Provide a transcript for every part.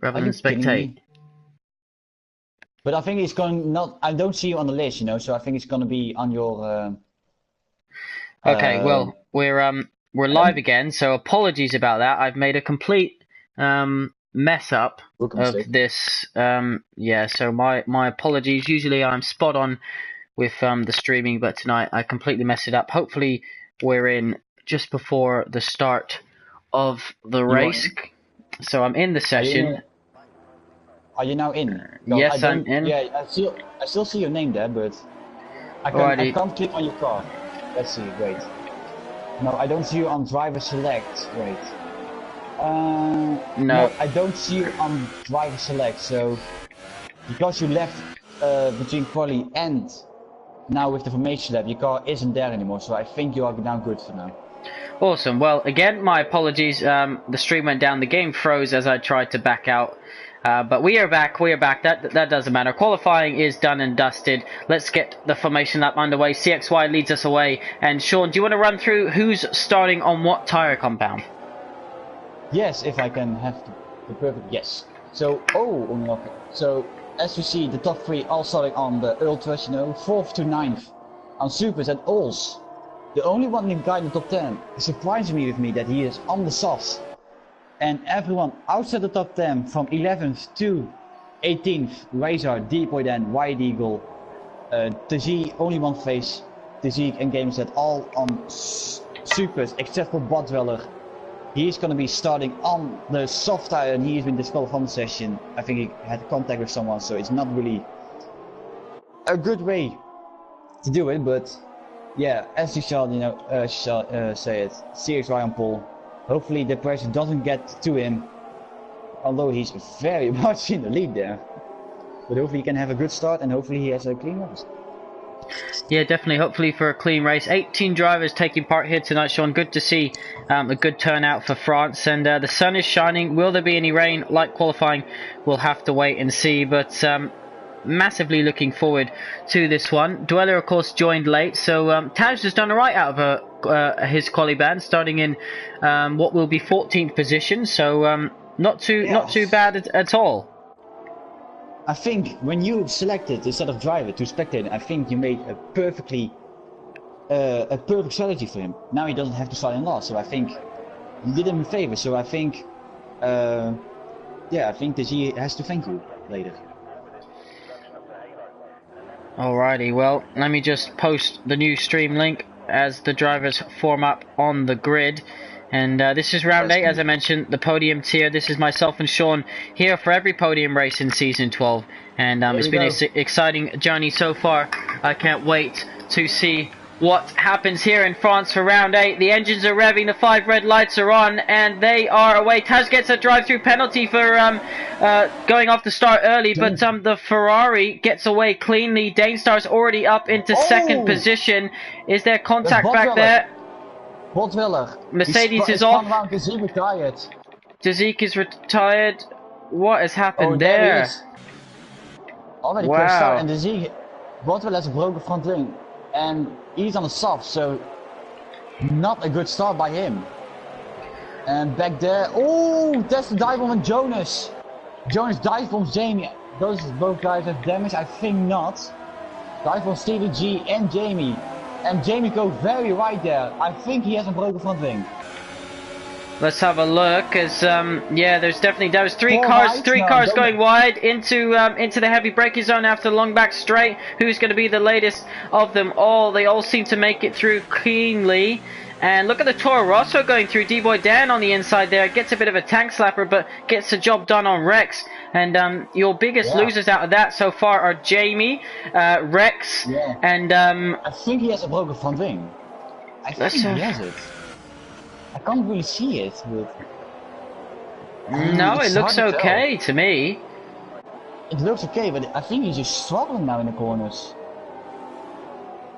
rather Are than you kidding spectate. me? But I think it's going not. I don't see you on the list, you know. So I think it's going to be on your. Okay, Uh, well, we're live again, so apologies about that. I've made a complete mess up rookie of mistake. this. Yeah, so my apologies. Usually I'm spot on with the streaming, but tonight I completely messed it up. Hopefully we're in just before the start of the You are race. in? So I'm in the Are you in? session. Are you now in? Because I Yes, I'm don't. in. Yeah, I still see your name there, but I Alrighty. can't click on your car. Let's see. Wait. No, I don't see you on driver select. Wait. No. No, I don't see you on driver select. So because you left between quali and now with the formation lab, your car isn't there anymore. So I think you are now good for now. Awesome. Well, again, my apologies. The stream went down. The game froze as I tried to back out. But we are back. We are back. That doesn't matter. Qualifying is done and dusted. Let's get the formation lap underway. CXY leads us away. And Sean, do you want to run through who's starting on what tyre compound? Yes, if I can have the perfect yes. So, unlock it. So, as you see, the top three all starting on the Ultras, you know, 4th to 9th on Supers and Alls. The only one guy in the top 10 surprised me with me that he is on the softs. And everyone outside the top 10 from 11th to 18th, Razor, Deepoy Dan, White Eagle, TG, only one face, TG and Gameset all on Supers except for Botweller. He's going to be starting on the soft tire and he's been disqualified from the session. I think he had contact with someone, so it's not really a good way to do it, but yeah, as you shall, you know, say it, CXY on pole. Hopefully the pressure doesn't get to him, although he's very much in the lead there. But hopefully he can have a good start and hopefully he has a clean race. Yeah, definitely. Hopefully for a clean race. 18 drivers taking part here tonight, Sean. Good to see a good turnout for France. And the sun is shining. Will there be any rain like qualifying? We'll have to wait and see. But massively looking forward to this one. Dweller, of course, joined late. So Taj has done alright out of his quali band, starting in what will be 14th position. So not too bad at all. I think when you selected instead of driver to spectator, I think you made a perfect strategy for him. Now he doesn't have to start in last, so I think you did him a favor. So I think, yeah, I think that he has to thank you later. Alrighty, well, let me just post the new stream link as the drivers form up on the grid. And this is round 8, as I mentioned, the podium tier. This is myself and Sean here for every podium race in Season 12. And it's been an exciting journey so far. I can't wait to see what happens here in France for round 8. The engines are revving, the 5 red lights are on, and they are away. Taj gets a drive-through penalty for going off the start early, but the Ferrari gets away cleanly. Danestar's already up into second position. Is there contact back there? Botweller. Mercedes is off. Deziek retired. Deziek is retired. What has happened there? He is. Already wow. Start, and Deziek, Botweller has a broken front wing, and he's on the soft, so not a good start by him. And back there, that's the dive bomb on Jonas. Jonas dive bombs Jamie. Those both guys have damage? I think not. Dive bomb Stevie G and Jamie. And Jamie goes very right there. I think he has a broken front wing. Let's have a look. As yeah, there's three cars going wide into the heavy braking zone after the long back straight. Who's going to be the latest of them all? They all seem to make it through cleanly. And look at the Toro Rosso going through. D-Boy Dan on the inside there. Gets a bit of a tank slapper, but gets the job done on Rex. And your biggest losers out of that so far are Jamie, Rex, and... I think he has a broken front wing. I think he has it. I can't really see it, but... No, it looks okay to me. It looks okay, but I think he's just struggling now in the corners.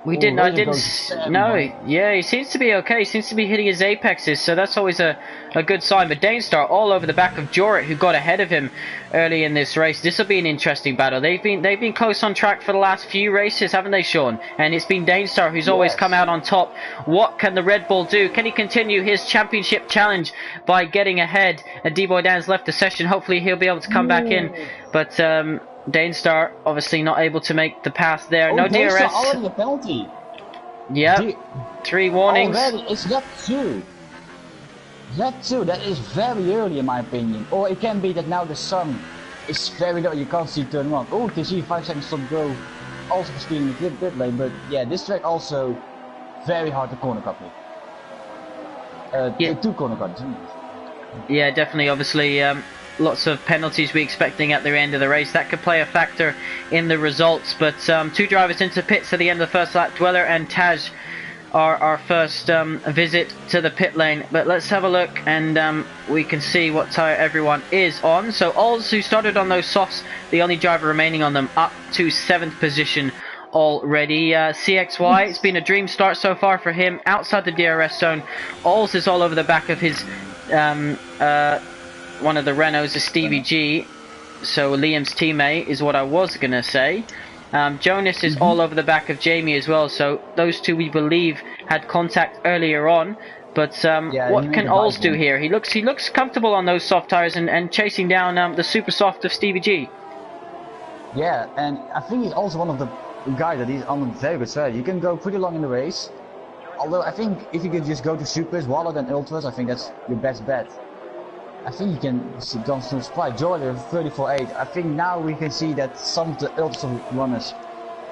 We Ooh, didn't. I Razor didn't. goes 7, No. right? Yeah, he seems to be okay. He seems to be hitting his apexes, so that's always a good sign. But Danestar all over the back of Jorrit, who got ahead of him early in this race. This will be an interesting battle. They've been close on track for the last few races, haven't they, Sean? And it's been Danestar who's always come out on top. What can the Red Bull do? Can he continue his championship challenge by getting ahead? And D-Boy Dan's left the session. Hopefully he'll be able to come back in. But Danestar obviously not able to make the pass there. Oh, No Danestar DRS. already a penalty. Yep. 3 warnings. Already, it's red 2. Red 2, that is very early in my opinion. Or it can be that now the sun is very low, you can't see turn 1. Oh, you see 5 seconds stop go. Also for speeding the pit lane, but yeah, this track also very hard to corner cut with. 2 corner cuts. Yeah, definitely. Obviously, lots of penalties we're expecting at the end of the race. That could play a factor in the results. But 2 drivers into pits at the end of the first lap. Dweller and Taj are our first visit to the pit lane. But let's have a look, and we can see what tyre everyone is on. So Ols, who started on those softs, the only driver remaining on them, up to 7th position already. CXY, it's been a dream start so far for him outside the DRS zone. Ols is all over the back of his one of the Renaults, is Stevie G, so Liam's teammate is what I was gonna say. Jonas is all over the back of Jamie as well, so those two we believe had contact earlier on. But what can Ols do here? He looks comfortable on those soft tires and chasing down the super soft of Stevie G. Yeah, and I think he's also one of the guys that is on a very good side. You can go pretty long in the race. Although I think if you could just go to supers rather than ultras, I think that's your best bet. I think you can see gone through Sprite, Jordan 34.8. I think now we can see that some of the ultra runners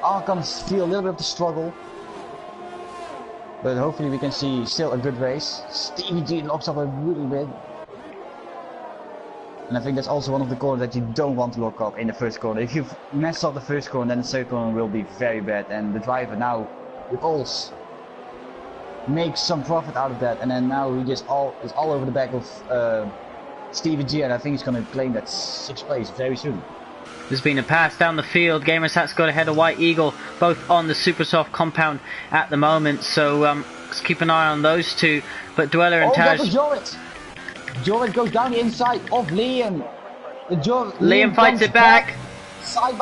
are gonna feel a little bit of the struggle. But hopefully we can see still a good race. Stevie G locks up a really bit. And I think that's also one of the corners that you don't want to lock up in the first corner. If you mess up the first corner, then the second corner will be very bad. And the driver now, with Ols, makes some profit out of that. And then now he just is all over the back of Stevie G, and I think he's going to claim that 6th place very soon. There's been a pass down the field. Gamersat's got ahead of White Eagle, both on the Supersoft compound at the moment. So let's keep an eye on those two. But Dweller and Taj. Jorrit goes down the inside of Liam. Liam fights it back.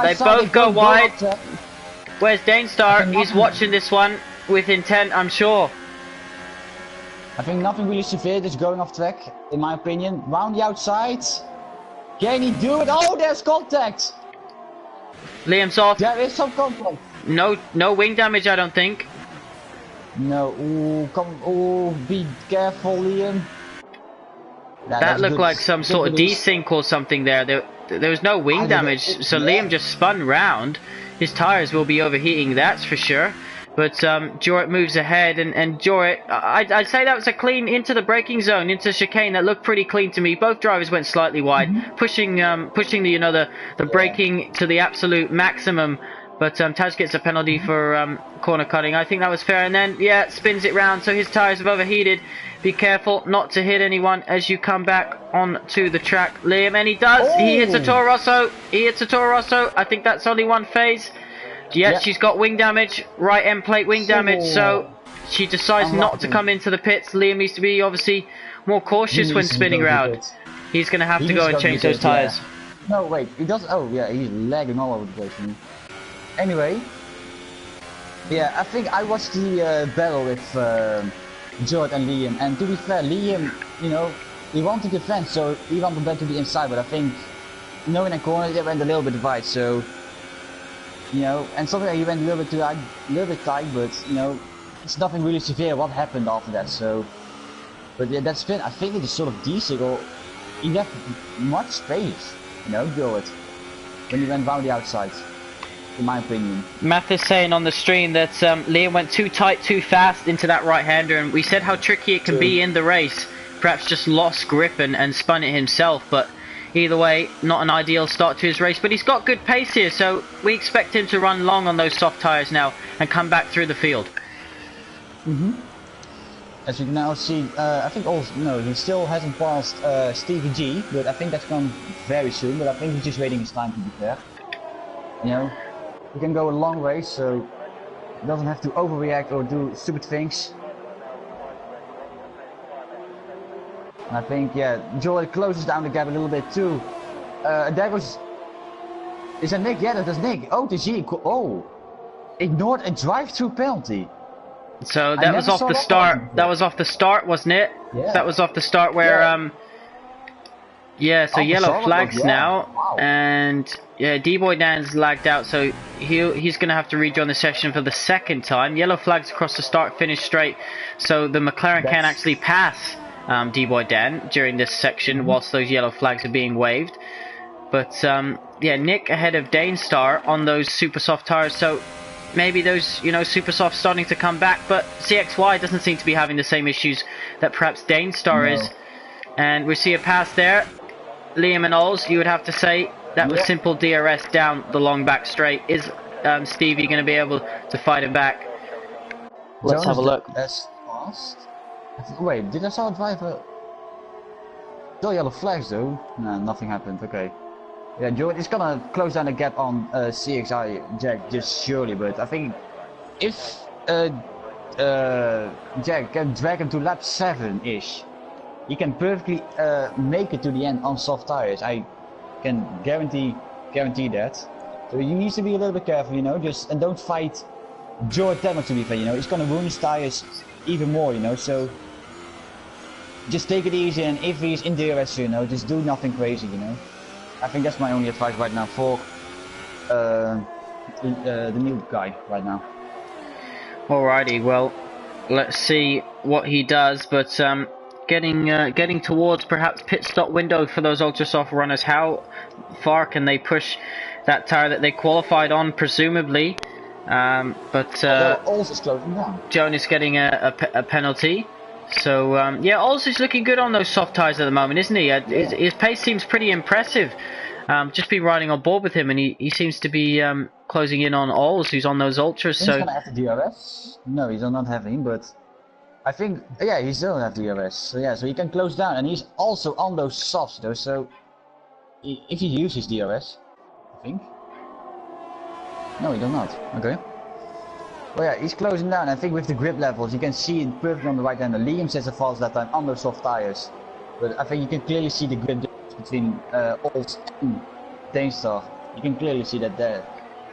They both go wide. Where's Danestar? He's watching this one with intent, I'm sure. I think nothing really severe, just going off track, in my opinion. Round the outside. Can he do it? Oh, there's contact! Liam's off. There is some contact. No wing damage, I don't think. No, ooh, be careful, Liam. That looked like some sort of desync or something there. There was no wing damage, so Liam just spun round. His tyres will be overheating, that's for sure. But Jorrit moves ahead, and Jorrit, I'd say that was a clean into the braking zone, into chicane. That looked pretty clean to me. Both drivers went slightly wide, pushing the the braking to the absolute maximum. But Taj gets a penalty for corner cutting. I think that was fair. And then spins it round, so his tyres have overheated. Be careful not to hit anyone as you come back onto the track, Liam. And he does. Oh. He hits a Toro Rosso. I think that's only one phase. Yeah, she's got wing damage, right end plate wing damage, so she decides not to come into the pits. Liam needs to be obviously more cautious when spinning around. He's going to have to go and change those tyres. Yeah. No, wait, he does. Oh, yeah, he's lagging all over the place. Anyway, I think I watched the battle with Jorrit and Liam, and to be fair, Liam, he wanted to defend, so he wanted that to the inside, but I think, in that corner, they went a little bit wide, so. And something like he went a little bit tight, but it's nothing really severe what happened after that. So, but yeah, that spin, I think it is sort of decent, or he left much space, Jorrit, when he went round the outside, in my opinion. Math is saying on the stream that Liam went too tight, too fast into that right-hander, and we said how tricky it can be in the race. Perhaps just lost grip and spun it himself, but. Either way, not an ideal start to his race, but he's got good pace here, so we expect him to run long on those soft tyres now and come back through the field. As you can now see, I think also, he still hasn't passed Stevie G, but I think that's coming very soon, but I think he's just waiting his time to be fair. We can go a long race, so doesn't have to overreact or do stupid things. And I think, yeah, Joel closes down the gap a little bit too. There goes... Is that Nick? Yeah, that is Nick. Oh, the G. Oh! Ignored a drive-through penalty. So that was off the start. That was off the start, wasn't it? Yeah. That was off the start where yeah, so yellow flags now, wow. And yeah, D-Boy Dan's lagged out, so he's going to have to rejoin the session for the second time. Yellow flags across the start, finish straight, so the McLaren can actually pass D-Boy Dan during this section whilst those yellow flags are being waved. But yeah, Nick ahead of Danestar on those super soft tires, so maybe those, you know, super soft starting to come back, but CXY doesn't seem to be having the same issues that perhaps Danestar is. And we see a pass there. Liam and Ols, you would have to say that was simple DRS down the long back straight. Is Stevie going to be able to fight him back? Let's have a look. That's fast. Wait, did I saw a driver? Still yellow flags though. No, nothing happened. Okay. Yeah, Joe is gonna close down the gap on CXI Jack just surely, but I think if Jack can drag him to lap 7-ish, he can perfectly make it to the end on soft tires. I can guarantee that. So he needs to be a little bit careful, you know, and don't fight George that much, to be fair, you know. He's gonna ruin his tires even more, you know. So just take it easy, and if he's in DRS, you know, just do nothing crazy, you know. I think that's my only advice right now for the new guy right now. Alrighty, well, let's see what he does, but getting towards perhaps pit stop window for those ultra soft runners. How far can they push that tire that they qualified on, presumably? Ols is closing down. Jonas getting a penalty. So yeah, Ols is looking good on those soft tires at the moment, isn't he? His pace seems pretty impressive. Just been riding on board with him, and he seems to be closing in on Ols, who's on those ultras. So he's gonna have the DRS. No, he's not having, but I think yeah, he still have DRS. So yeah, so he can close down, and he's also on those softs though. So if he uses DRS, I think. No, he does not. Okay. Well, yeah, he's closing down. I think with the grip levels, you can see it perfectly on the right hander. Liam says it falls that time on those soft tires, but I think you can clearly see the grip difference between Ols and Danestar. You can clearly see that there.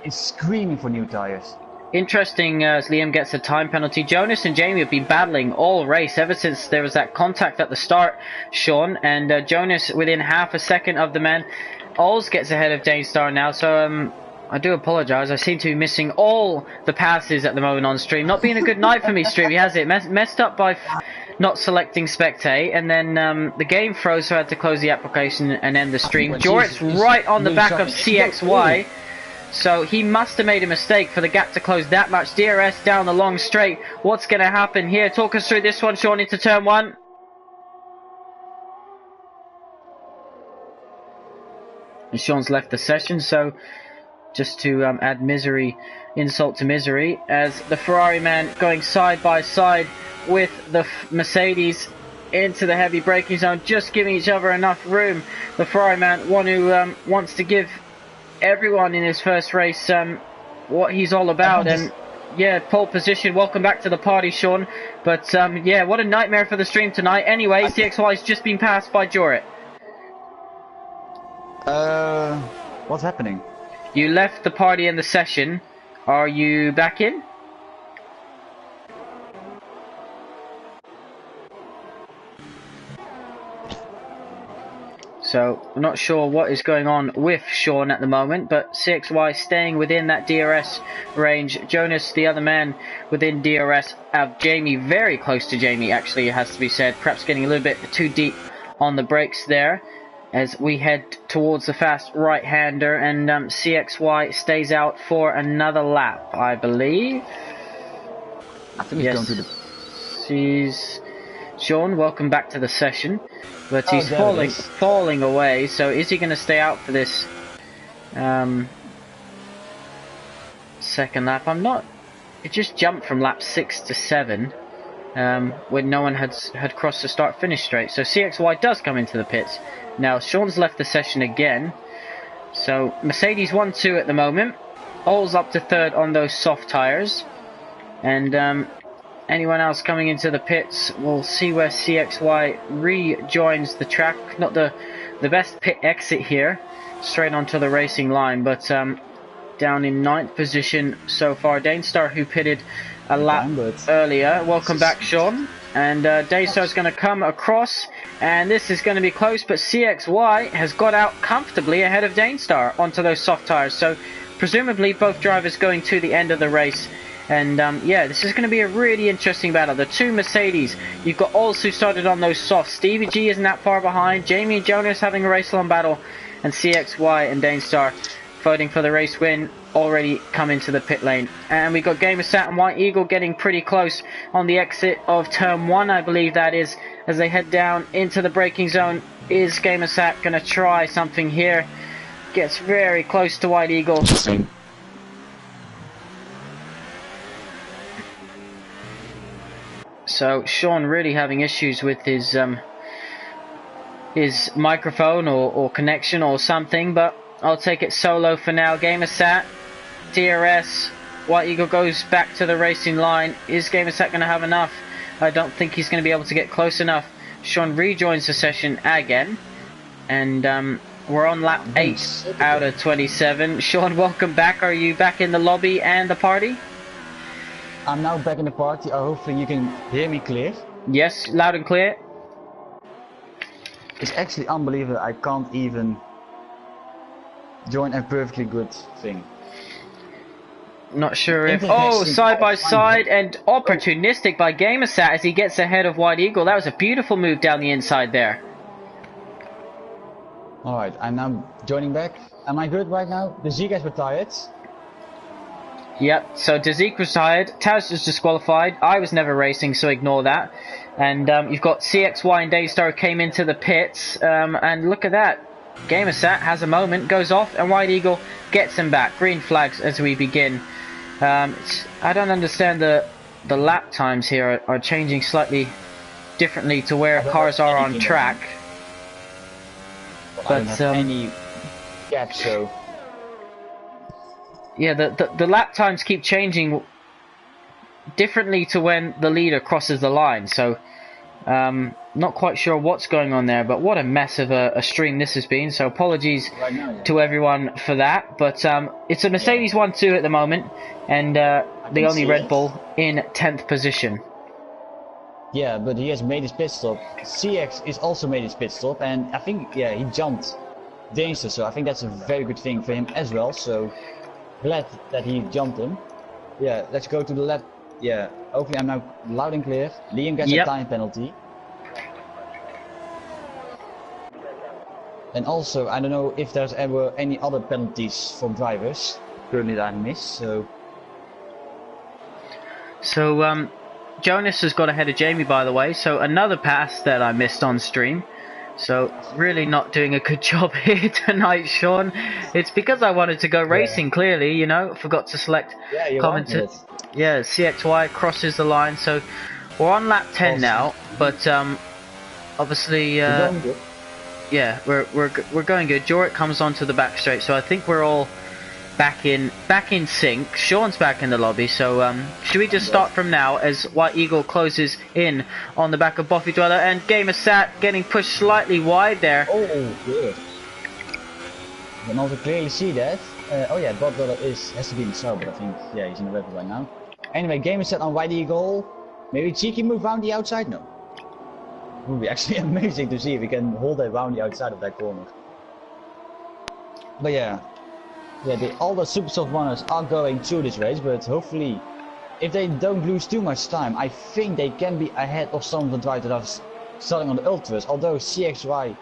It's screaming for new tires. Interesting as Liam gets a time penalty. Jonas and Jamie have been battling all race ever since there was that contact at the start, Sean, and Jonas within half a second of the man. Ols gets ahead of Danestar now, so I do apologise. I seem to be missing all the passes at the moment on stream. Not being a good night for me, stream. He has it messed up by not selecting spectate, and then the game froze, so I had to close the application and end the stream. Jort's right on the back of CXY, so he must have made a mistake for the gap to close that much. DRS down the long straight. What's going to happen here? Talk us through this one, Sean, into turn 1. And Sean's left the session, so just to add insult to misery, as the Ferrari man going side by side with the Mercedes into the heavy braking zone, just giving each other enough room. The Ferrari man, one who wants to give everyone in his first race what he's all about, and yeah, pole position. Welcome back to the party, Sean. But yeah, what a nightmare for the stream tonight. Anyway, CXY's just been passed by Jorit. What's happening? You left the party and the session. Are you back in? So, I'm not sure what is going on with Sean at the moment, but CXY staying within that DRS range. Jonas, the other man, within DRS. Jamie, very close to Jamie, actually, it has to be said. Perhaps getting a little bit too deep on the brakes there, as we head towards the fast right-hander, and CXY stays out for another lap, I believe. I think he's going to the... Sean, welcome back to the session. But he's falling away, so is he going to stay out for this second lap? I'm not... It just jumped from lap 6 to 7. When no one had crossed the start-finish straight. So CXY does come into the pits. Now, Sean's left the session again. So, Mercedes 1-2 at the moment. Ols up to third on those soft tyres. And anyone else coming into the pits, we'll see where CXY rejoins the track. Not the best pit exit here, straight onto the racing line, but down in 9th position so far. Danestar, who pitted a lap earlier. Welcome back, Sean. And Daystar's going to come across, and this is going to be close, but CXY has got out comfortably ahead of Danestar onto those soft tyres. So presumably both drivers going to the end of the race. And yeah, this is going to be a really interesting battle. The two Mercedes, you've got Ols who started on those softs. Stevie G isn't that far behind. Jamie and Jonas having a race-along battle. And CXY and Danestar fighting for the race win, already come into the pit lane. And we've got Gamersat and White Eagle getting pretty close on the exit of turn 1, I believe that is, as they head down into the braking zone. Is Gamersat going to try something here? Gets very close to White Eagle. So Sean really having issues with his microphone or connection or something, but I'll take it solo for now. Gamersat, DRS, White Eagle goes back to the racing line. Is Gamersat going to have enough? I don't think he's going to be able to get close enough. Sean rejoins the session again, and we're on lap 8 out of 27. Sean, welcome back. Are you back in the lobby and the party? I'm now back in the party. Hopefully you can hear me clear. Yes, loud and clear. It's actually unbelievable. I can't even join a perfectly good thing. Not sure if... Oh, side by side and opportunistic by Gamersat as he gets ahead of White Eagle. That was a beautiful move down the inside there. Alright, I'm now joining back. Am I good right now? The Z guys were tired. Yep, so Dazik was tired, Taz was disqualified, I was never racing, so ignore that. And you've got CXY and Daystar came into the pits, and look at that. Gamersat has a moment, goes off, and White Eagle gets him back. Green flags as we begin. I don't understand the lap times here are changing slightly differently to where cars are on track. But I don't have any gap, so... Yeah, the lap times keep changing differently to when the leader crosses the line, so not quite sure what's going on there, but what a mess of a stream this has been, so apologies to everyone for that. But it's a Mercedes 1-2 at the moment, and the only Red Bull in 10th position. Yeah, but he has made his pit stop. CX is also made his pit stop, and I think, yeah, he jumped Danger, so I think that's a very good thing for him as well, so glad that he jumped him. Yeah, let's go to the left. Yeah, hopefully I'm now loud and clear. Liam gets a time penalty. And also, I don't know if there's ever any other penalties for drivers currently that I missed, so... So, Jonas has got ahead of Jamie, by the way, so another pass that I missed on stream. So, really not doing a good job here tonight, Sean. It's because I wanted to go racing, clearly, you know. Forgot to select commentator. Yeah, CXY crosses the line, so we're on lap 10 now, but obviously, yeah, we're going good. Jorik comes onto the back straight, so I think we're all back in sync. Sean's back in the lobby, so should we just start from now as White Eagle closes in on the back of Boffy Dweller, and Gamersat getting pushed slightly wide there. Oh, good. You can also clearly see that. Oh yeah, Bob Dweller has to be in the sub, but I think, yeah, he's in the red right now. Anyway, Gamersat on White Eagle. Maybe cheeky move around the outside? No. It would be actually amazing to see if we can hold it around the outside of that corner. But yeah. Yeah, all the super soft runners are going through this race, but hopefully, if they don't lose too much time, I think they can be ahead of some of the drivers that are starting on the ultras. Although CXY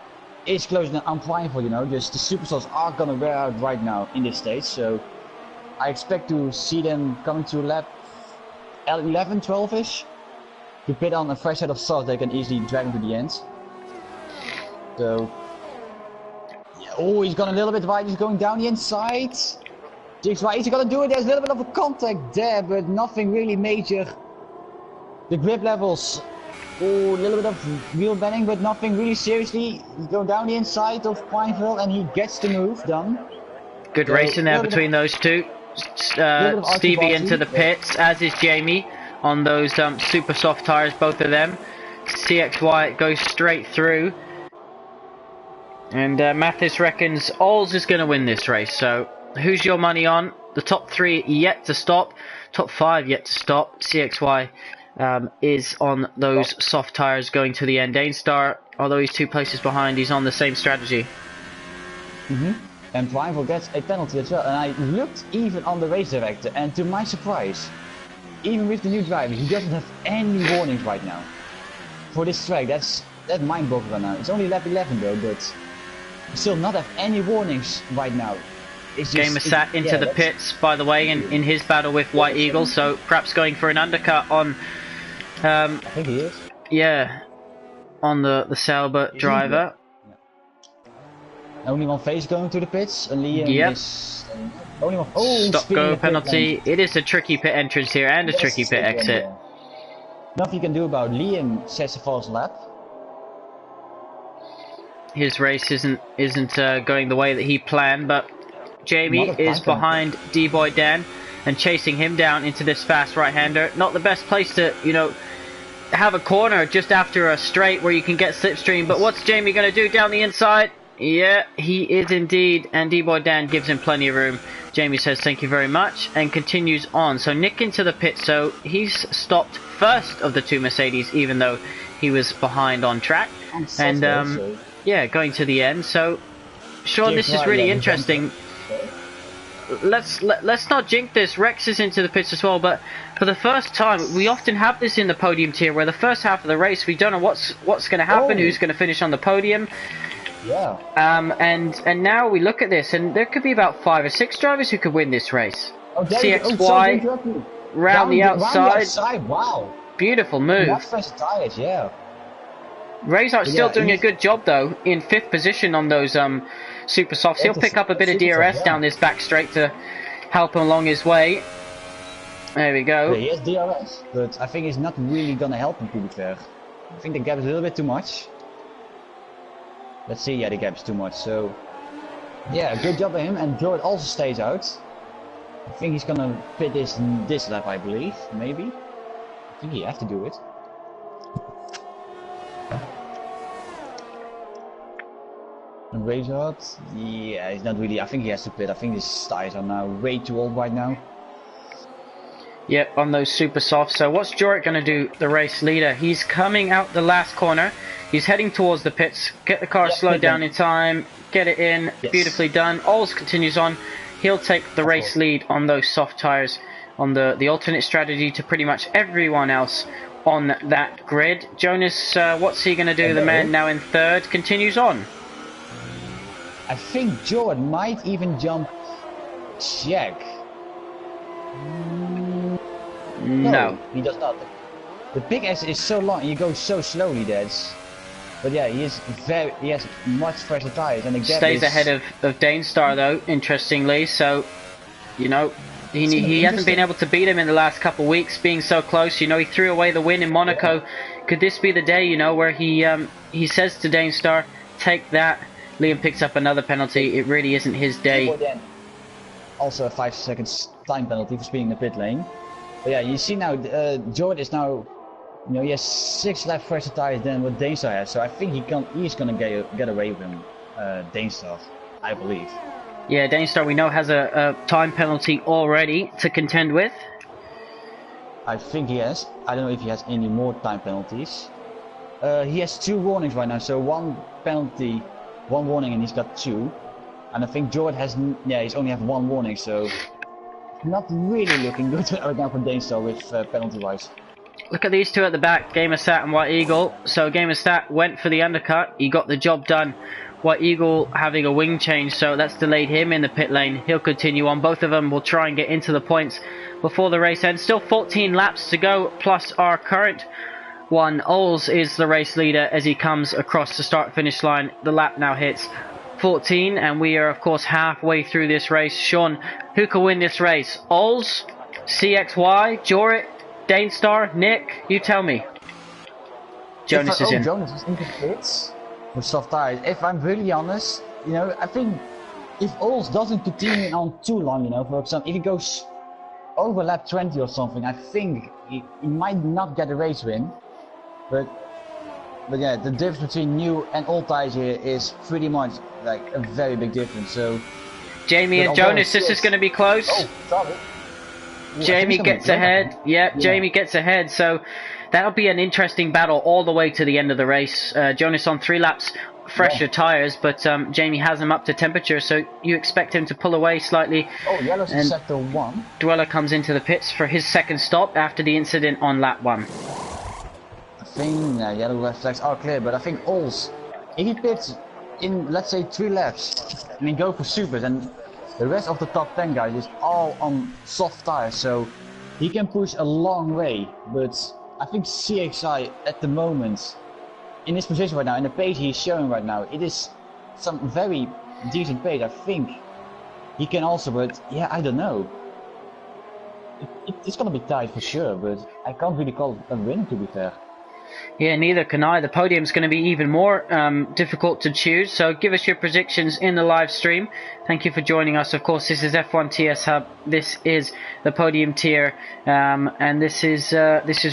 is close and unplayable, you know, just the super softs are gonna wear out right now in this stage. So I expect to see them coming to lap 11, 12-ish to pit on a fresh set of softs. They can easily drag them to the end. So. Oh, he's gone a little bit wide, he's going down the inside. CXY, is he gonna do it? There's a little bit of a contact there, but nothing really major. The grip levels, oh, a little bit of wheel bending, but nothing really seriously. He's going down the inside of Pineville and he gets the move done. Good racing there between those two. Stevie into the pits, as is Jamie on those super soft tyres, both of them. CXY goes straight through. And Mathis reckons Ols is going to win this race. So who's your money on? The top 3 yet to stop. Top 5 yet to stop. CXY is on those soft tyres going to the end. Danestar, although he's 2 places behind, he's on the same strategy. And Rival gets a penalty as well. And I looked even on the race director, and to my surprise, even with the new driver, he doesn't have any warnings right now for this track. That's mind-boggling right now. It's only lap 11 though, but still not have any warnings right now. Gamer sat into the pits, by the way, in his battle with White Eagle, so perhaps going for an undercut on. I think he is. Yeah, on the Sauber driver. Only one face going to the pits, and Liam is only one. Oh, stop-go penalty. It is a tricky pit entrance here and a tricky pit exit. Nothing you can do about Liam sets a false lap. His race isn't going the way that he planned, but Jamie is behind D-Boy Dan and chasing him down into this fast right-hander. Not the best place to, you know, have a corner just after a straight where you can get slipstream, but what's Jamie going to do down the inside? Yeah, he is indeed, and D-Boy Dan gives him plenty of room. Jamie says thank you very much and continues on. So Nick into the pit, so he's stopped first of the 2 Mercedes, even though he was behind on track. And yeah, going to the end. So Sean, this is really interesting. Let's not jinx this. Rex is into the pits as well, but for the first time, we often have this in the podium tier, where the first half of the race we don't know what's going to happen, who's going to finish on the podium. Yeah. And now we look at this, and there could be about 5 or 6 drivers who could win this race. CXY round the outside. Wow. Beautiful move. Tires, yeah. Razor's still doing a good job though, in 5th position on those super softs. He'll pick up a bit of DRS down this back straight to help him along his way. There we go. Yeah, he has DRS, but I think it's not really gonna help him, to be fair. I think the gap is a little bit too much. Let's see, yeah, the gap is too much, so yeah, good job by him, and Jordan also stays out. I think he's gonna pit this lap, I believe, maybe. I think he has to do it. And Razor, yeah, he's not really, I think he has to pit. I think his tires are now way too old right now. Yep, on those super softs. So what's Jorik going to do, the race leader? He's coming out the last corner. He's heading towards the pits. Get the car slowed down in time. Get it in. Yes. Beautifully done. Ols continues on. He'll take the race lead on those soft tires, on the alternate strategy to pretty much everyone else on that grid. Jonas, what's he going to do? The man now in 3rd continues on. I think Jordan might even jump Jack. No, he does not. The big exit is so long, you go so slowly, Dads. But yeah, he has much fresher tires, and the gap stays ahead of Danestar though, interestingly. So, you know, he hasn't been able to beat him in the last couple of weeks, being so close. You know, he threw away the win in Monaco. Yeah. Could this be the day, you know, where he says to Danestar, "Take that." Liam picks up another penalty. It really isn't his day. Also a 5 seconds time penalty for speeding in the pit lane. But yeah, you see now, Jordan is now, you know, he has 6 lap fresher tires than what Danestar has. So I think he's gonna get away with him, Danestar, I believe. Yeah, Danestar we know has a time penalty already to contend with. I think he has. I don't know if he has any more time penalties. He has 2 warnings right now, so 1 penalty. 1 warning, and he's got 2, and I think Jordan has, he's only have 1 warning, so not really looking good right now for Danestar with penalty wise. Look at these 2 at the back, Gamerstat and White Eagle. So Gamerstat went for the undercut, he got the job done. White Eagle having a wing change, so that's delayed him in the pit lane. He'll continue on. Both of them will try and get into the points before the race ends. Still 14 laps to go, plus our current one. Ols is the race leader as he comes across the start finish line. The lap now hits 14, and we are of course halfway through this race. Sean, who can win this race? Ols, CXY, Jorik, Danestar, Nick, you tell me. Jonas is in. Jonas is in the pits with soft tires. If I'm really honest, you know, I think if Ols doesn't continue on too long, you know, for example, if he goes over lap 20 or something, I think he might not get a race win. But yeah, the difference between new and old tires here is pretty much like a very big difference. So Jamie and Jonas, this is going to be close. Oh, sorry. Jamie gets ahead. Yeah, Jamie gets ahead. So that'll be an interesting battle all the way to the end of the race. Jonas on 3 laps, fresher tyres, but Jamie has him up to temperature, so you expect him to pull away slightly. Oh, yellow's in sector 1. Dweller comes into the pits for his second stop after the incident on lap 1. I think yellow red flags are clear, but I think Ols, if he pits in, let's say, 3 laps, and he go for supers, and the rest of the top 10 guys is all on soft tires, so he can push a long way. But I think CXI at the moment, in his position right now, in the pace he's showing right now, it is some very decent pace. I think he can also, but yeah, I don't know. It's gonna be tight for sure, but I can't really call it a win, to be fair. Yeah, neither can I. The podium's going to be even more difficult to choose, so give us your predictions in the live stream. Thank you for joining us. Of course, this is F1 TS Hub. This is the podium tier, and this is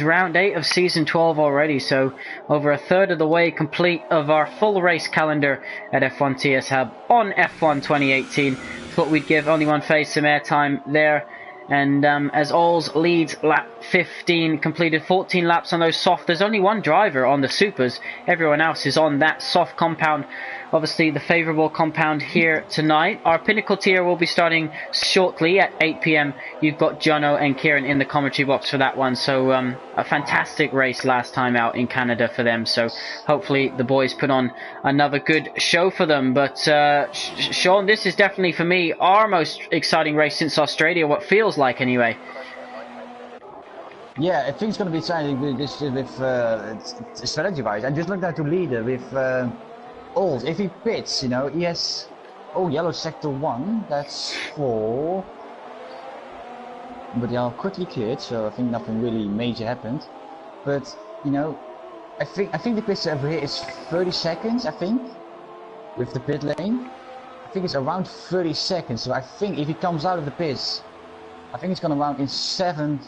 round 8 of season 12 already. So over a third of the way complete of our full race calendar at F1 TS Hub on F1 2018. Thought we'd give only one phase some airtime there. And as Ols leads lap 15, completed 14 laps on those soft. There's only one driver on the supers. Everyone else is on that soft compound. Obviously the favourable compound here tonight. Our pinnacle tier will be starting shortly at 8 PM. You've got Jono and Kieran in the commentary box for that one. So a fantastic race last time out in Canada for them. So hopefully the boys put on another good show for them. But Sean, this is definitely for me our most exciting race since Australia. What feels like anyway. Yeah, I think it's going to be exciting with this strategy wise. I just looked at the leader with Ols. If he pits, you know, he has yellow sector 1. That's 4. But they are quickly cleared, so I think nothing really major happened. But you know, I think the pit over here is 30 seconds. I think with the pit lane, I think it's around 30 seconds. So I think if he comes out of the pits, I think it's going to round in 7th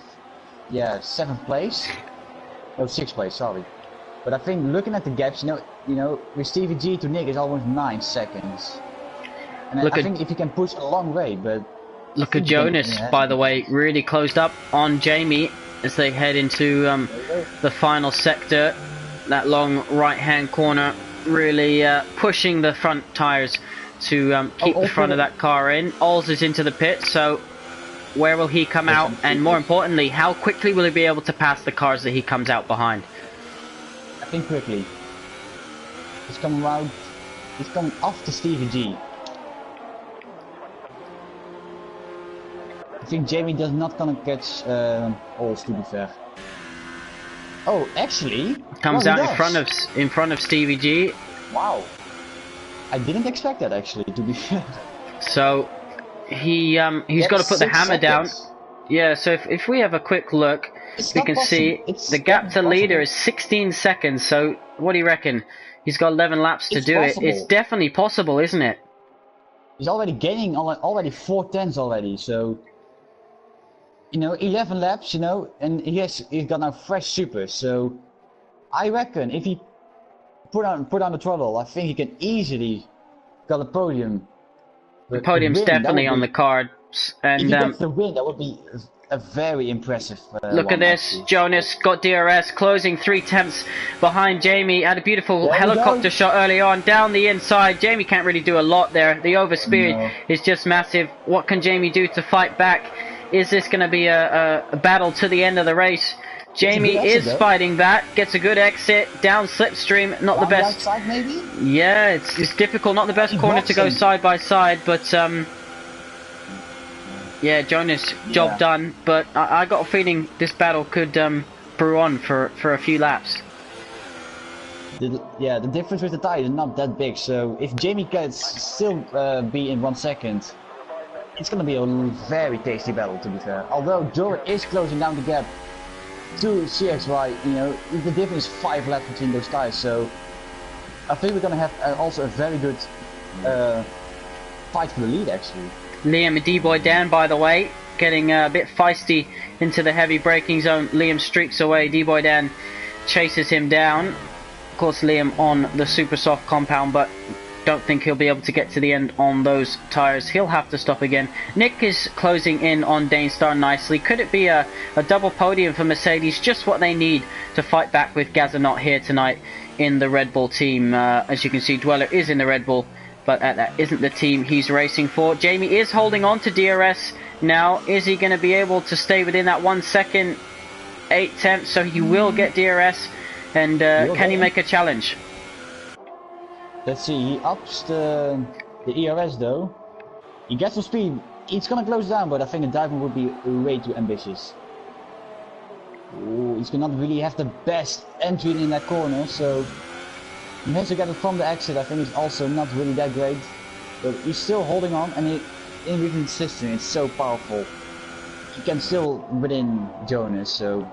place. No, 6th place. Sorry. But I think looking at the gaps, you know, with Stevie G to Nick is almost 9 seconds. And I think if he can push a long way, but look at Jonas, by the way, really closed up on Jamie as they head into the final sector. That long right-hand corner, really pushing the front tyres to keep the front of that car in. Ols is into the pit, so where will he come out? And more importantly, how quickly will he be able to pass the cars that he comes out behind? I think quickly. He's coming around. He's coming after Stevie G. I think Jamie does not gonna catch Ols, to be fair. Oh, actually, comes out in front of Stevie G. Wow, I didn't expect that actually, to be fair. So he's got to put the hammer down. Yeah. So if we have a quick look, we can see the gap to leader is 16 seconds. So what do you reckon? He's got 11 laps to do it. It's definitely possible, isn't it? He's already gaining already 4 tenths already. So you know, 11 laps, you know, and he's got now fresh super. So I reckon if he put on the throttle, I think he can easily got a podium. The podium's definitely on the cards, and if he gets the win, that would be a very impressive. Look at this, actually. Jonas got DRS closing 3 tenths behind Jamie. Had a beautiful helicopter shot early on down the inside. Jamie can't really do a lot there. The overspeed is just massive. What can Jamie do to fight back? Is this going to be a battle to the end of the race? Jamie is fighting back, gets a good exit, down slipstream, not the best. Outside, maybe? Yeah, it's difficult, not the best corner to go side by side, but yeah, Jonas, job done, but I got a feeling this battle could brew on for a few laps. The difference with the tire is not that big, so if Jamie can still be in 1 second, it's gonna be a very tasty battle, to be fair. Although Doran is closing down the gap to CXY, you know, the difference is 5 laps between those tires, so I think we're gonna have also a very good fight for the lead actually. Liam and D-Boy Dan, by the way, getting a bit feisty into the heavy braking zone. Liam streaks away. D-Boy Dan chases him down. Of course, Liam on the super soft compound, but don't think he'll be able to get to the end on those tyres. He'll have to stop again. Nick is closing in on Danestar nicely. Could it be a double podium for Mercedes? Just what they need to fight back with Gazza not here tonight in the Red Bull team. As you can see, Dweller is in the Red Bull, but that isn't the team he's racing for. Jamie is holding on to DRS now. Is he going to be able to stay within that 1 second 8/10? So he will get DRS, and can he make a challenge? Let's see, he ups the ERS though. He gets some speed. He's gonna close down, but I think the diving would be way too ambitious. Ooh, he's gonna not really have the best entry in that corner, so he has to get it from the exit. I think it's also not really that great, but he's still holding on, and in within the system, it's so powerful. He can still within Jonas, so.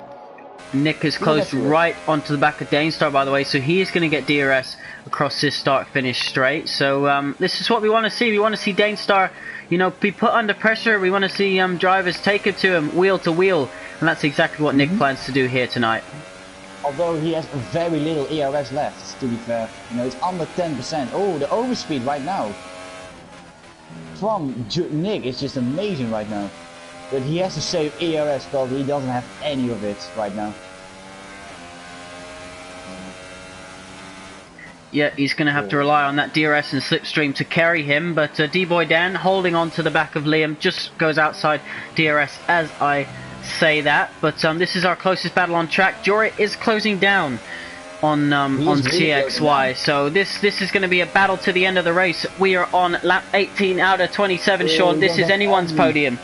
Nick is close right onto the back of Danestar, by the way, so he is going to get DRS across this start-finish straight. So this is what we want to see. We want to see Danestar, you know, be put under pressure. We want to see drivers take it to him, wheel to wheel, and that's exactly what Nick plans to do here tonight. Although he has very little ERS left, to be fair. You know, it's under 10%. Oh, the overspeed right now from Nick is just amazing right now. But he has to save ERS because he doesn't have any of it right now. Yeah, he's going to have to rely on that DRS and slipstream to carry him. But D-Boy Dan holding on to the back of Liam, just goes outside DRS as I say that. But this is our closest battle on track. Jory is closing down on CXY. So this is going to be a battle to the end of the race. We are on lap 18 out of 27, Sean. This is anyone's podium.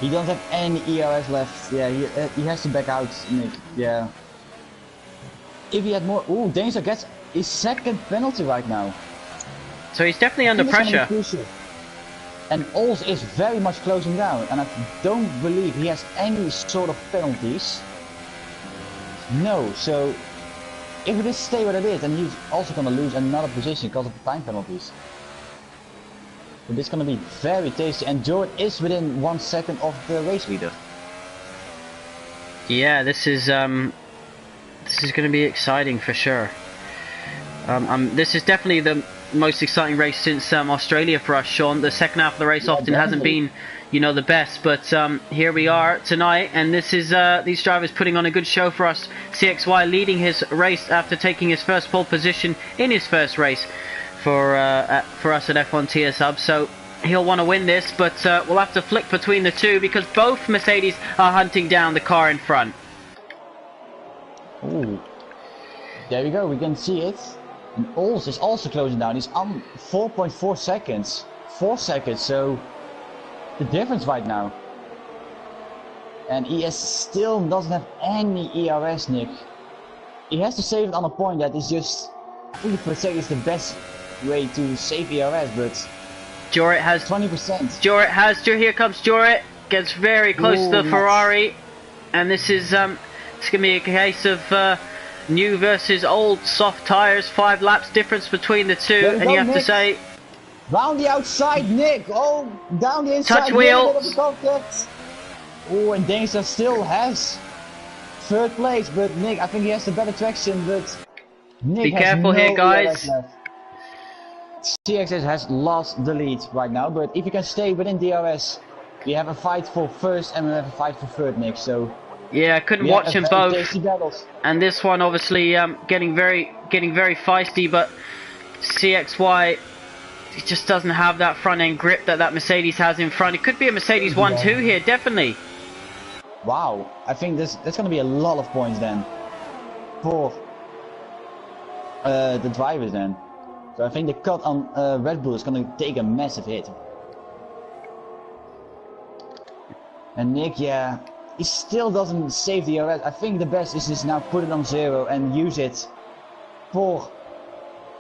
He doesn't have any ERS left. Yeah, he has to back out, Nick. Yeah. If he had more... Ooh, Danger gets his second penalty right now. So he's definitely under pressure. And Ols is very much closing down. And I don't believe he has any sort of penalties. No, so... If it is stay what it is, then he's also going to lose another position because of the time penalties. But it's going to be very tasty, and Jordan is within 1 second of the race leader. Yeah, this is going to be exciting for sure. This is definitely the most exciting race since Australia for us, Sean. The second half of the race often hasn't been, you know, the best, but here we are tonight, and this is these drivers putting on a good show for us. CXY leading his race after taking his first pole position in his first race for us at F1 TS Hub, so he'll want to win this, but we'll have to flick between the two because both Mercedes are hunting down the car in front. Ooh, there we go, we can see it. And Ols is also closing down. He's on 4.4 seconds, 4 seconds, so the difference right now. And he still doesn't have any ERS, Nick. He has to save it on a point that is just 3% is the best way to save ERS, but Jorit has 20%. Jorit has, here comes Jorit, gets very close to the Ferrari, and this is it's gonna be a case of new versus old soft tires. 5 laps difference between the two, and you have to say round the outside, Nick. Oh, down the inside. Touch wheel. Oh, and Danger still has 3rd place, but Nick, I think he has the better traction, but Nick be careful here, guys. CXS has lost the lead right now, but if you can stay within DRS, we have a fight for 1st and we have a fight for 3rd, Nick. So yeah, I couldn't watch them both. And this one obviously getting very feisty, but CXY he just doesn't have that front end grip that Mercedes has in front. It could be a Mercedes 1-2 here, definitely. Wow, I think that's going to be a lot of points then for the drivers then. So I think the cut on Red Bull is going to take a massive hit. And Nick, yeah, he still doesn't save the ERS. I think the best is just now put it on 0 and use it for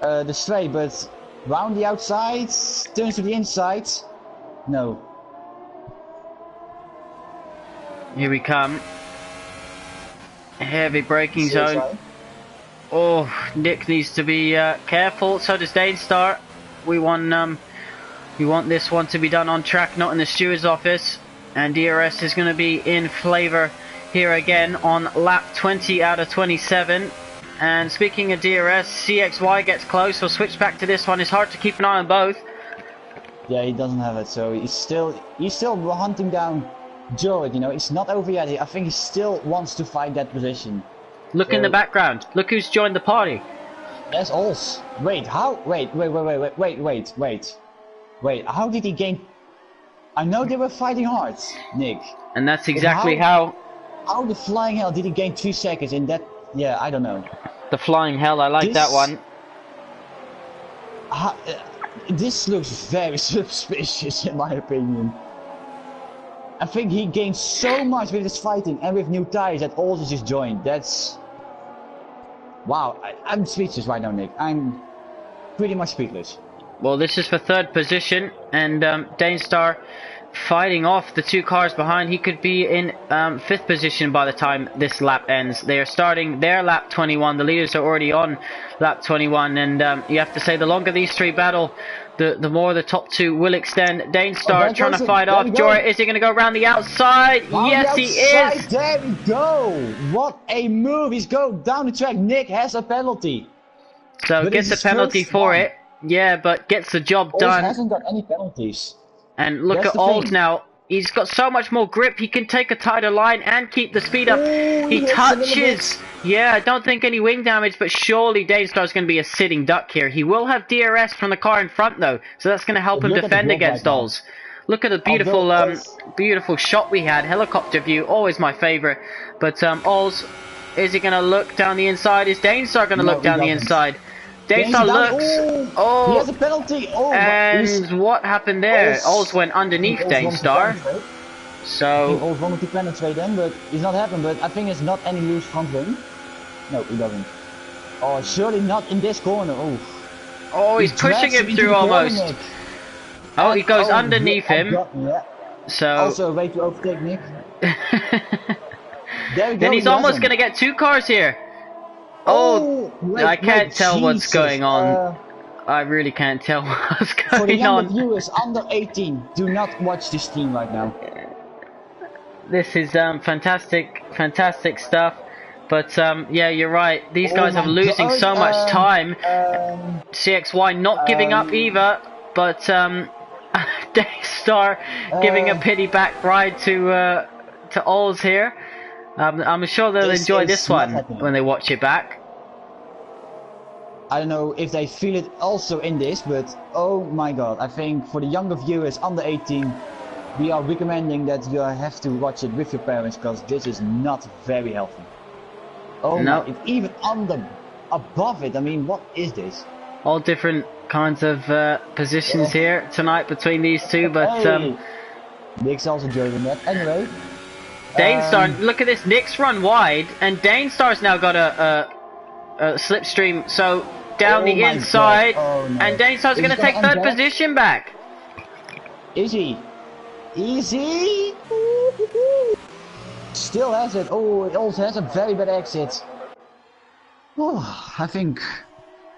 the straight, but round the outside, turns to the inside, no. Here we come. Heavy braking zone. Oh, Nick needs to be careful. So does Danestar. We won You want this one to be done on track, not in the steward's office. And DRS is going to be in favour here again on lap 20 out of 27. And speaking of DRS, CXY gets close. We'll switch back to this one. It's hard to keep an eye on both. Yeah, he doesn't have it, so he's still hunting down Jorrit, you know. It's not over yet. I think he still wants to fight that position. Look in the background. Look who's joined the party. That's Ols. Wait, how? Wait. How did he gain? I know they were fighting hard, Nick. And that's exactly how. How the flying hell did he gain 2 seconds in that? Yeah, I don't know. The flying hell, I like that one. This looks very suspicious in my opinion. I think he gained so much with his fighting and with new tires that also just joined. That's... Wow, I'm speechless right now, Nick. I'm pretty much speechless. Well, this is for 3rd position, and Danestar fighting off the 2 cars behind. He could be in 5th position by the time this lap ends. They are starting their lap 21. The leaders are already on lap 21, and you have to say the longer these 3 battle, the more the top 2 will extend. Danestar trying to fight off. Jorrit, is he going to go around the outside? Yes, he is. There we go. What a move. He's going down the track. Nick has a penalty. So gets a penalty for it. Yeah, but gets the job done. He hasn't got any penalties. And look at Old now. He's got so much more grip. He can take a tighter line and keep the speed up. He touches. Yeah, I don't think any wing damage, but surely Danestar's going to be a sitting duck here. He will have DRS from the car in front though, so that's going to help him defend against Ols. Look at the beautiful, beautiful shot we had. Helicopter view, always my favorite. But Ols, is he going to look down the inside? Is Danestar going to look down the inside? Danestar looks. Oh, he has a penalty. Oh, and what happened there? Ols went underneath Danestar. So Ols wanted to penetrate him, but it's not happened. But I think it's not any loose front wing. No, he doesn't. Oh, surely not in this corner. Oh, he's pushing him through almost. Oh, he goes underneath him. Yeah. So also a way to overtake Nick. There we go. Then he's almost going to get 2 cars here. Oh, I can't tell what's going on. I really can't tell what's going on. For the younger viewers under 18, do not watch this team right now. This is fantastic stuff. But yeah, you're right. These guys are losing so much time. CXY not giving up either, but Daystar giving a pity back ride to Ols here. I'm sure they'll enjoy this one when they watch it back. I don't know if they feel it also in this, but oh my god, I think for the younger viewers under 18, we are recommending that you have to watch it with your parents, because this is not very healthy. Oh no, it's even above it. I mean, what is this? All different kinds of positions here tonight between these 2, but Nick's also joining that. Anyway, Danestar, look at this. Nick's run wide, and Danestar's now got a slipstream. So down the inside, and Danestar's going to take 3rd position back. Is he? Easy. Still has it. Oh, it also has a very bad exit. Oh, I think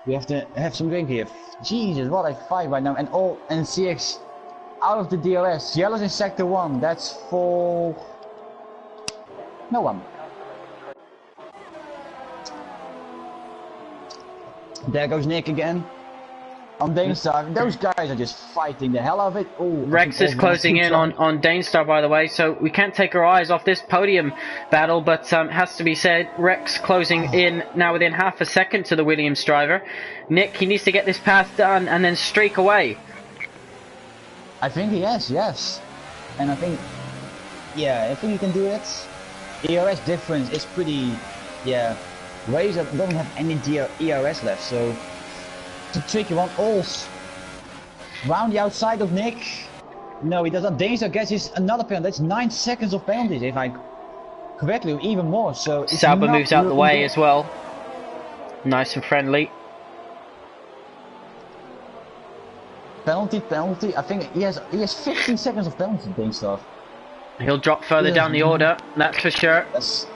we have to have some drink here. Jesus, what a fight right now. And CX out of the DRS. Yellow's in sector 1. That's for no one. There goes Nick again. On Danestar, those guys are just fighting the hell out of it. Oh, Rex is closing in on Danestar, by the way, so we can't take our eyes off this podium battle, but has to be said, Rex closing in now within half a second to the Williams driver. Nick, he needs to get this path done and then streak away. I think he has, yes. And I think he can do it. ERS difference is pretty, Razor doesn't have any ERS left, so it's a tricky one. Ols round the outside of Nick. No, he doesn't. Danestar gets another penalty. That's 9 seconds of penalties, if I correctly, even more. So Sauber moves out the way as well. Nice and friendly. Penalty. I think he has 15 seconds of penalty, Danestar. He'll drop further down the order, that's for sure. That's,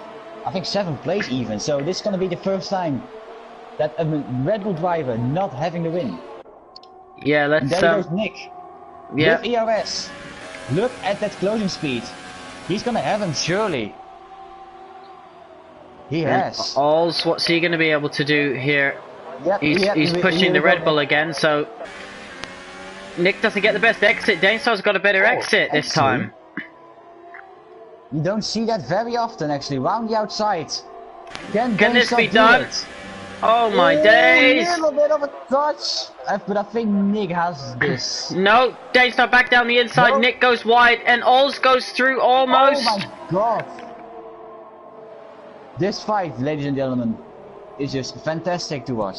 I think 7th place even, so this is going to be the first time that a Red Bull driver not having the win. Yeah, let's there goes Nick. Yeah. With ERS. Look at that closing speed. He's gonna have him surely. He has. Alls, what's he gonna be able to do here? Yep, He's pushing the Red Bull again, so Nick doesn't get the best exit. Dainstar's got a better exit this time. You don't see that very often actually, round the outside. Can this be done? Oh my days! A little bit of a touch, but I think Nick has this. No, Dainstar back down the inside, no. Nick goes wide, and Alls goes through almost. Oh my god! This fight, ladies and gentlemen, is just fantastic to watch.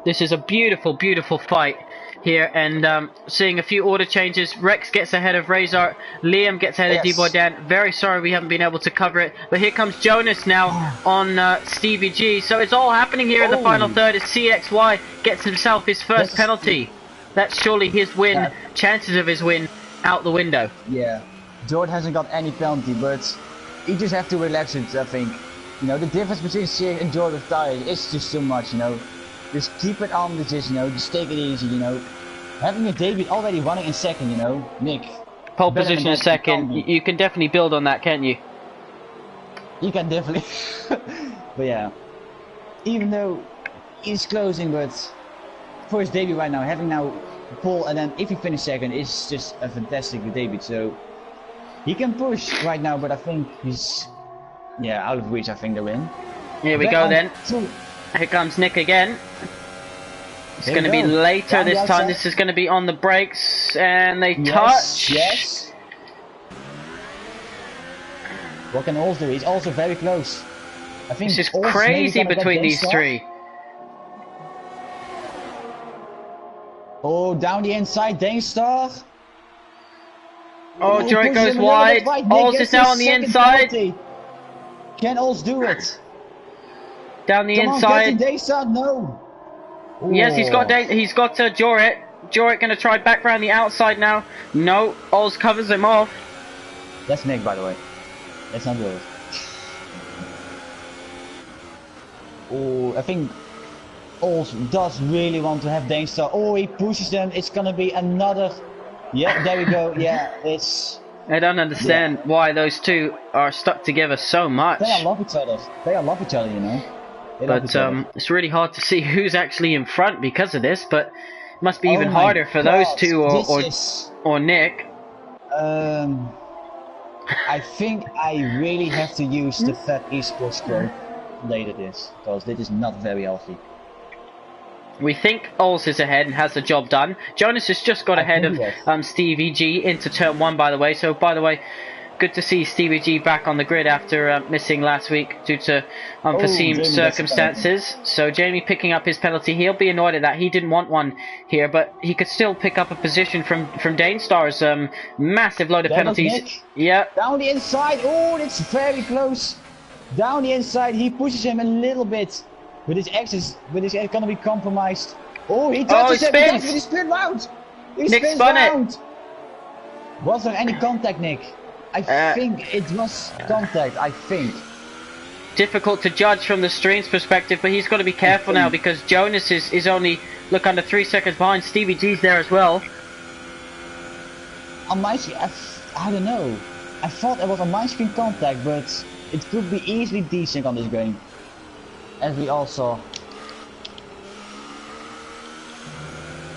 This is a beautiful, beautiful fight here, and seeing a few order changes. Rex gets ahead of Razor, Liam gets ahead of D-Boy-Dan. Very sorry we haven't been able to cover it, but here comes Jonas now on Stevie G. So it's all happening here in the final third as CXY gets himself his first penalty. That's surely his win, chances of his win out the window. Yeah, Jordan hasn't got any penalty, but he just have to relax it, I think. You know, the difference between CX and Jordan with tires is just too much, you know. Just keep it on, just take it easy, you know. Having a debut already running in second, you know, Nick. Pole position in second. You can definitely build on that, can't you? You can definitely. But yeah, even though he's closing, but for his debut right now, having now pole and then if he finishes second is just a fantastic debut. So he can push right now, but I think he's out of reach. I think the win. Here we go then. Here comes Nick again. It's going to be later this time. This is going to be on the brakes, and they touch. Yes. What can Alls do? He's also very close. I think this is crazy between these three. Oh, down the inside, Dainstar. Oh, Jory goes wide. Alls is now on the inside. Can Alls do it? Down the inside. Dainstar, no. Ooh. Yes, he's got Jorit. Jorit gonna try back round the outside now. No, Alls covers him off. That's Nick, by the way. That's not good. Oh, I think Alls does really want to have Dainstar. Oh, he pushes them. It's gonna be another. Yeah, there we go. Yeah, it's. I don't understand why those two are stuck together so much. They love each other. They love each other, you know. But it's really hard to see who's actually in front because of this. But it must be even harder for those two or Nick. I think I really have to use the fat esports quote later because this is not very healthy. We think Alls is ahead and has the job done. Jonas has just got ahead of Stevie G into turn 1, by the way. So, by the way, good to see Stevie G back on the grid after missing last week due to unforeseen circumstances. So, Jamie picking up his penalty. He'll be annoyed at that. He didn't want one here, but he could still pick up a position from Dainstar's massive load of penalties. Yeah. Down the inside. Oh, that's very close. Down the inside. He pushes him a little bit. But his exit is gonna be compromised. Oh, he touches him. But he spin round. Nick spun it. Was there any contact, Nick? I think it was contact. I think. Difficult to judge from the stream's perspective, but he's got to be careful now because Jonas is only under 3 seconds behind. Stevie G's there as well. On my screen, I don't know. I thought it was on my screen contact, but it could be easily desync on this game. As we all saw.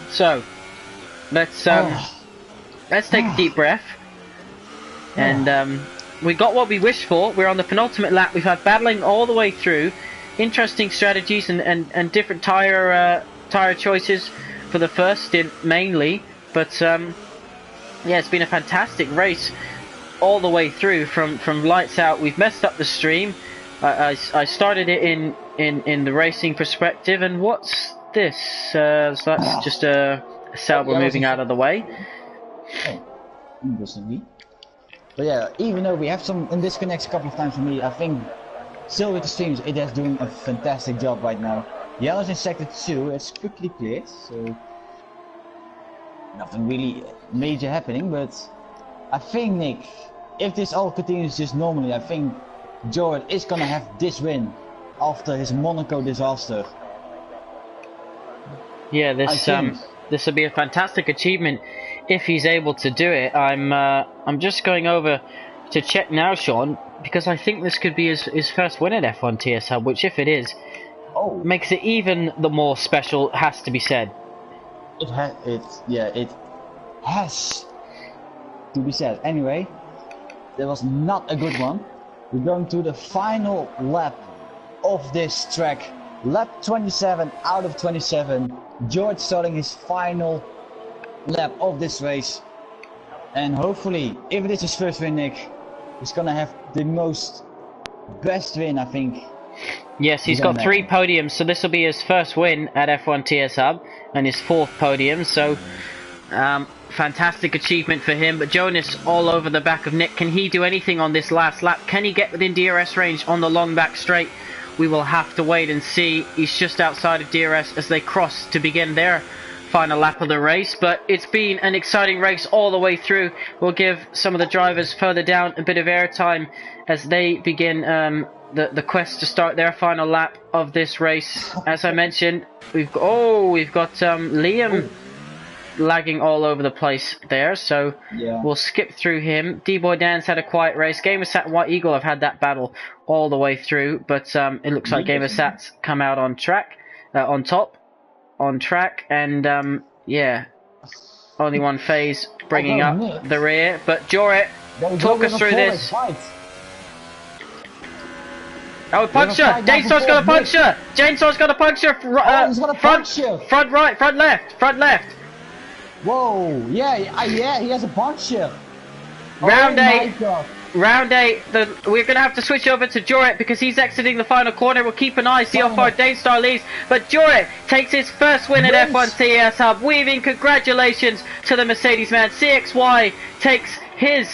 So, let's take a deep breath. And we got what we wished for. We're on the penultimate lap. We've had battling all the way through. Interesting strategies and different tire choices for the first stint mainly. But yeah, it's been a fantastic race all the way through from lights out. We've messed up the stream. I started it in the racing perspective, and what's this? So that's just a Sauber moving out of the way. Oh, interestingly. But yeah, even though we have some disconnects a couple of times for me, I think still with the streams it is doing a fantastic job right now. Yellow's in sector 2, it's quickly cleared, so nothing really major happening, but I think, Nick, if this all continues just normally, I think Jordan is gonna have this win after his Monaco disaster. Yeah, this will be a fantastic achievement if he's able to do it. I'm just going over to check now, Sean, because I think this could be his first win at F1 TS Hub, which if it is, makes it even the more special, has to be said. It has to be said. Anyway, that was not a good one. We're going to the final lap of this track. Lap 27 out of 27. George starting his final lap of this race. And hopefully, if it is his first win, Nick, he's gonna have the best win, I think. Yes, he's got 3 podiums, so this will be his first win at F1 TS Hub and his 4th podium. So, fantastic achievement for him. But Jonas all over the back of Nick. Can he do anything on this last lap? Can he get within DRS range on the long back straight? We will have to wait and see. He's just outside of DRS as they cross to begin their final lap of the race. But it's been an exciting race all the way through. We'll give some of the drivers further down a bit of airtime as they begin the quest to start their final lap of this race. As I mentioned, we've got Liam lagging all over the place there, so we'll skip through him. D-Boy Dan's had a quiet race. Gamersat and White Eagle have had that battle all the way through, but it looks like Gamersat's come out on track, on track, and only one phase bringing up the rear. But Joret, talk us through this. Oh, puncture! Chainsaw's got a puncture! Chainsaw's got a puncture! Front right, front left! Whoa, yeah, he has a puncture! Round 8, we're going to have to switch over to Joret because he's exiting the final corner. We'll keep an eye, see how far Danestar leads. But Joret takes his first win at F1 TS Hub. Weaving, congratulations to the Mercedes man. CXY takes his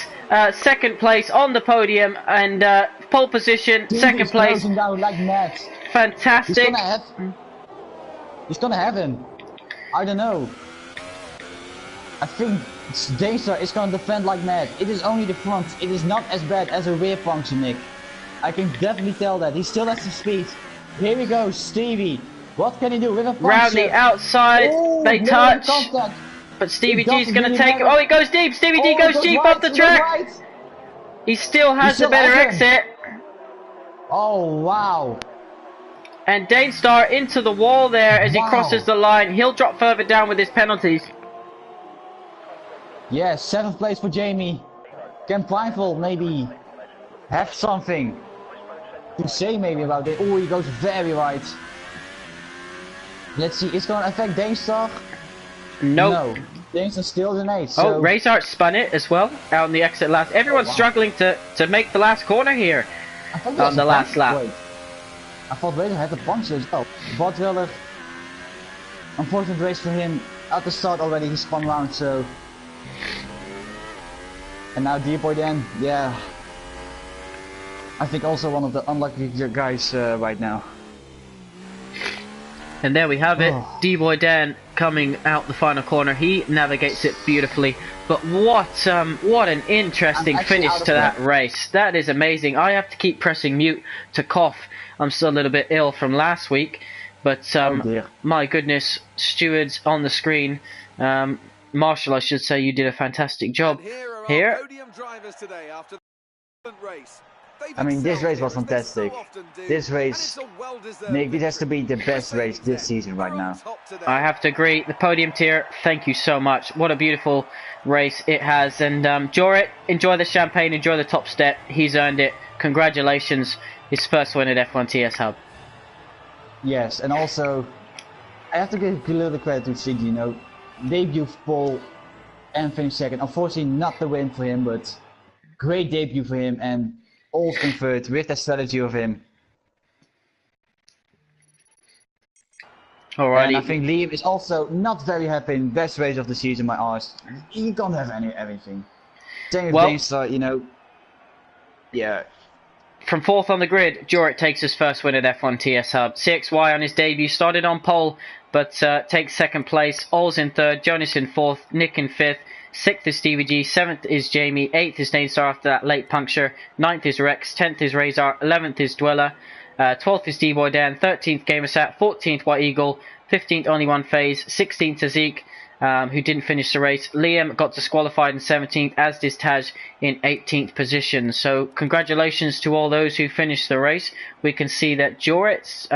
second place on the podium and pole position, second place. Like fantastic. He's gonna have him. I don't know. I think Danestar is gonna defend like mad. It is only the front. It is not as bad as a rear function, Nick. I can definitely tell that. He still has the speed. Here we go, Stevie. What can he do with a puncture? Round the outside, they touch. But Stevie G's going to take it. Oh, he goes deep. Stevie D goes deep off the track. He still has a better exit. Oh, wow. And Danestar into the wall there as he crosses the line. He'll drop further down with his penalties. Yes, 7th place for Jamie. Can Primeval maybe have something to say maybe about it? Oh, he goes very right. Let's see, it's going to affect Danestar? Nope. No. Danestar still in 8. So. Oh, Ricard spun it as well out on the exit last. Everyone's struggling to make the last corner here on the last lap. Wait. I thought Ricard had the puncture as well. Botwiller, unfortunate race for him. At the start already he spun around, so. And now D-Boy Dan, yeah. I think also one of the unlucky guys right now. And there we have it, D-Boy Dan coming out the final corner. He navigates it beautifully. But what an interesting finish to that race. That is amazing. I have to keep pressing mute to cough. I'm still a little bit ill from last week. But my goodness, stewards on the screen. Marshall, I should say, you did a fantastic job here. I mean, this race was fantastic. This race, Nick, this has to be the best race this season right now. I have to agree. The podium tier, thank you so much. What a beautiful race it has. And Joret, enjoy the champagne, enjoy the top step. He's earned it. Congratulations. His first win at F1 TS Hub. Yes, and also, I have to give a little credit to Siggy, you know. Debut pole and finish second. Unfortunately, not the win for him, but great debut for him. And all convert with that strategy of him. Alrighty. And I think Liam is also not very happy in best race of the season, my arse. He can't have everything. Same with Danestar, you know. Yeah. From 4th on the grid, Joret takes his first win at F1 TS Hub. CXY on his debut started on pole, but takes 2nd place. Ols in 3rd, Jonas in 4th, Nick in 5th. 6th is Stevie G, 7th is Jamie, 8th is Danestar after that late puncture, 9th is Rex, 10th is Razor, 11th is Dweller, 12th is D-Boy Dan, 13th Gamersat, 14th White Eagle, 15th only one phase, 16th is Zeke, who didn't finish the race. Liam got disqualified in 17th, as did Taj in 18th position. So congratulations to all those who finished the race. We can see that Joritz,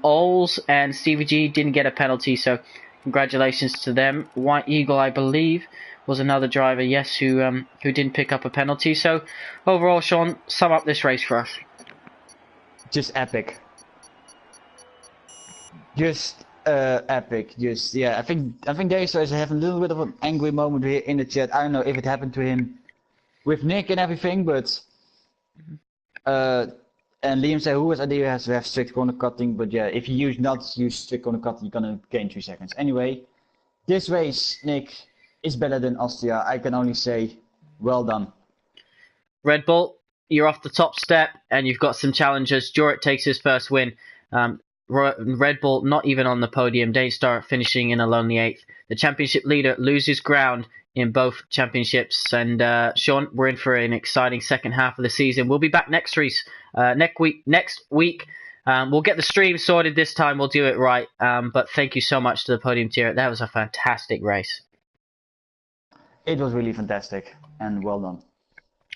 Oles, and Stevie G didn't get a penalty, so congratulations to them. White Eagle, I believe, was another driver, yes, who didn't pick up a penalty. So overall, Sean, sum up this race for us. Just epic. Just epic. Just yeah. I think Dave is having a little bit of an angry moment here in the chat. I don't know if it happened to him with Nick and everything, but and Liam said, whose idea has to have strict corner cutting? But yeah, if you not use strict corner cutting, you're gonna gain 3 seconds. Anyway, this race, Nick, is better than Austria. I can only say, well done. Red Bull, you're off the top step, and you've got some challengers. Jorit takes his first win. Red Bull not even on the podium. Daystar finishing in a lonely 8th. The championship leader loses ground in both championships. And Sean, we're in for an exciting second half of the season. We'll be back next week. We'll get the stream sorted this time. We'll do it right. But thank you so much to the podium tier. That was a fantastic race. It was really fantastic, and well done.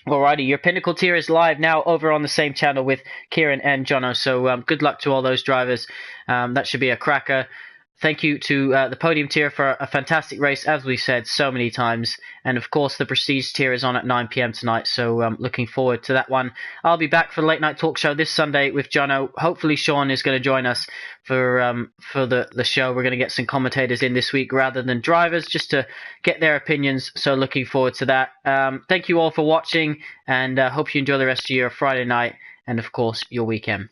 Alrighty, your Pinnacle tier is live now over on the same channel with Kieran and Jono. So good luck to all those drivers. That should be a cracker. Thank you to the Podium tier for a fantastic race, as we said so many times. And of course, the Prestige tier is on at 9 PM tonight. So looking forward to that one. I'll be back for the late night talk show this Sunday with Jono. Hopefully, Sean is going to join us for the show. We're going to get some commentators in this week rather than drivers, just to get their opinions. So looking forward to that. Thank you all for watching, and hope you enjoy the rest of your Friday night and, of course, your weekend.